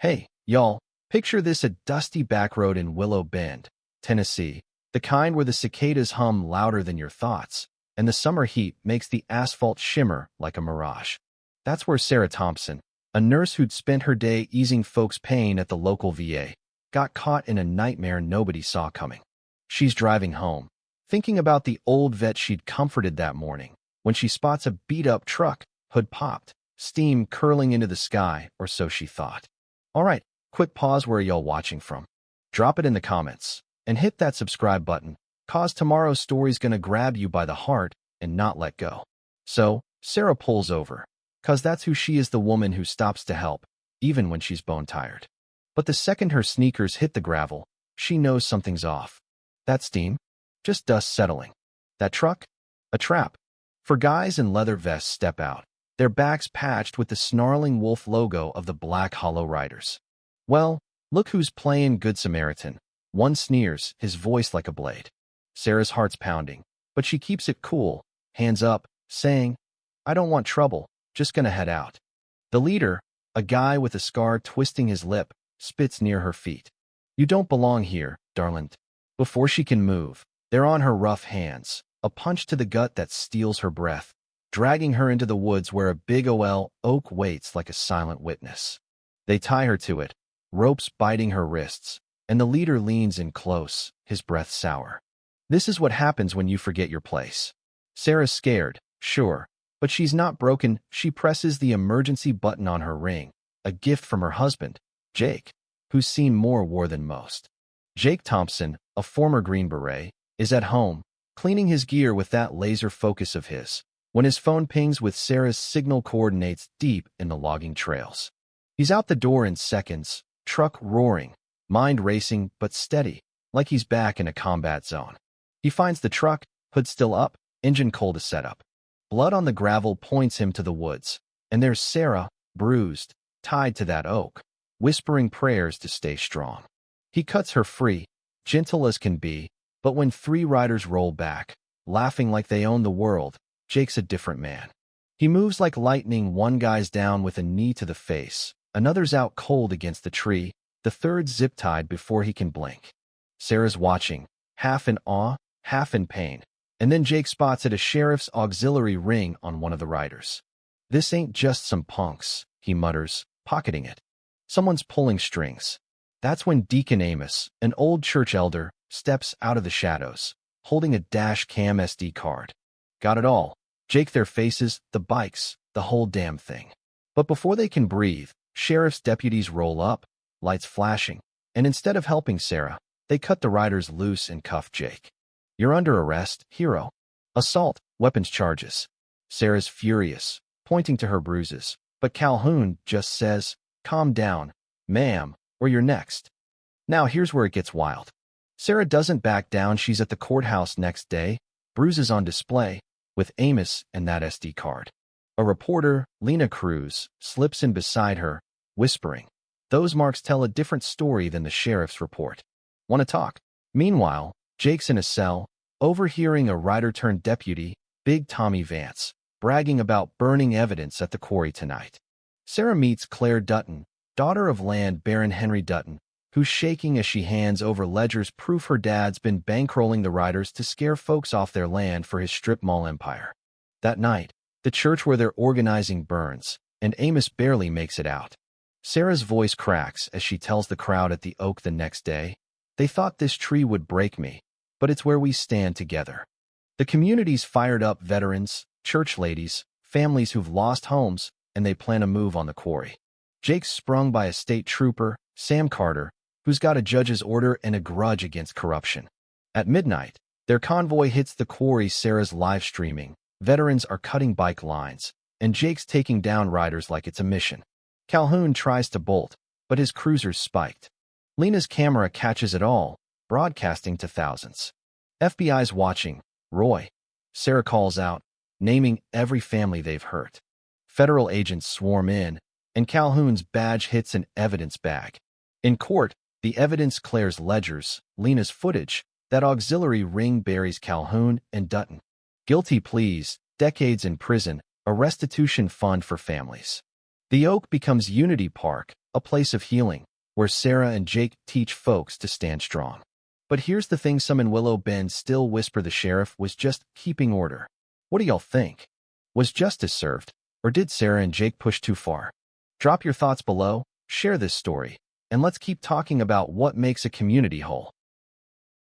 Hey, y'all, picture this: a dusty back road in Willow Bend, Tennessee, the kind where the cicadas hum louder than your thoughts, and the summer heat makes the asphalt shimmer like a mirage. That's where Sarah Thompson, a nurse who'd spent her day easing folks' pain at the local VA, got caught in a nightmare nobody saw coming. She's driving home, thinking about the old vet she'd comforted that morning, when she spots a beat-up truck, hood popped, steam curling into the sky, or so she thought. All right, quick pause. Where are y'all watching from? Drop it in the comments, and hit that subscribe button, cause tomorrow's story's gonna grab you by the heart and not let go. So, Sarah pulls over, cause that's who she is, the woman who stops to help, even when she's bone-tired. But the second her sneakers hit the gravel, she knows something's off. That steam? Just dust settling. That truck? A trap. For guys in leather vests step out, their backs patched with the snarling wolf logo of the Black Hollow Riders. Well, look who's playing Good Samaritan. One sneers, his voice like a blade. Sarah's heart's pounding, but she keeps it cool, hands up, saying, "I don't want trouble, just gonna head out." The leader, a guy with a scar twisting his lip, spits near her feet. "You don't belong here, darling." Before she can move, they're on her rough hands, a punch to the gut that steals her breath, dragging her into the woods where a big oak waits like a silent witness. They tie her to it, ropes biting her wrists, and the leader leans in close, his breath sour. This is what happens when you forget your place. Sarah's scared, sure, but she's not broken. She presses the emergency button on her ring, a gift from her husband, Jake, who's seen more war than most. Jake Thompson, a former Green Beret, is at home, cleaning his gear with that laser focus of his, when his phone pings with Sarah's signal coordinates deep in the logging trails. He's out the door in seconds, truck roaring, mind racing but steady, like he's back in a combat zone. He finds the truck, hood still up, engine cold to set up. Blood on the gravel points him to the woods, and there's Sarah, bruised, tied to that oak, whispering prayers to stay strong. He cuts her free, gentle as can be, but when three riders roll back, laughing like they own the world, Jake's a different man. He moves like lightning. One guy's down with a knee to the face, another's out cold against the tree, the third's zip-tied before he can blink. Sarah's watching, half in awe, half in pain, and then Jake spots a sheriff's auxiliary ring on one of the riders. "This ain't just some punks," he mutters, pocketing it. "Someone's pulling strings." That's when Deacon Amos, an old church elder, steps out of the shadows, holding a dash cam SD card. Got it all. Jake, their faces, the bikes, the whole damn thing. But before they can breathe, sheriff's deputies roll up, lights flashing, and instead of helping Sarah, they cut the riders loose and cuff Jake. "You're under arrest, hero. Assault, weapons charges." Sarah's furious, pointing to her bruises, but Calhoun just says, "Calm down, ma'am, or you're next." Now here's where it gets wild. Sarah doesn't back down. She's at the courthouse next day, bruises on display, with Amos and that SD card. A reporter, Lena Cruz, slips in beside her, whispering. Those marks tell a different story than the sheriff's report. "Want to talk?" Meanwhile, Jake's in a cell, overhearing a rider-turned-deputy, Big Tommy Vance, bragging about burning evidence at the quarry tonight. Sarah meets Claire Dutton, daughter of land baron Henry Dutton, who's shaking as she hands over ledgers proof her dad's been bankrolling the riders to scare folks off their land for his strip mall empire. That night, the church where they're organizing burns, and Amos barely makes it out. Sarah's voice cracks as she tells the crowd at the Oak the next day, "They thought this tree would break me, but it's where we stand together." The community's fired up: veterans, church ladies, families who've lost homes, and they plan a move on the quarry. Jake's sprung by a state trooper, Sam Carter, who's got a judge's order and a grudge against corruption. At midnight, their convoy hits the quarry. Sarah's live streaming, veterans are cutting bike lines, and Jake's taking down riders like it's a mission. Calhoun tries to bolt, but his cruiser's spiked. Lena's camera catches it all, broadcasting to thousands. FBI's watching. "Roy." Sarah calls out, naming every family they've hurt. Federal agents swarm in, and Calhoun's badge hits an evidence bag. In court, the evidence: Claire's ledgers, Lena's footage, that auxiliary ring buries Calhoun and Dutton. Guilty pleas, decades in prison, a restitution fund for families. The Oak becomes Unity Park, a place of healing, where Sarah and Jake teach folks to stand strong. But here's the thing, some in Willow Bend still whisper the sheriff was just keeping order. What do y'all think? Was justice served, or did Sarah and Jake push too far? Drop your thoughts below, share this story, and let's keep talking about what makes a community whole.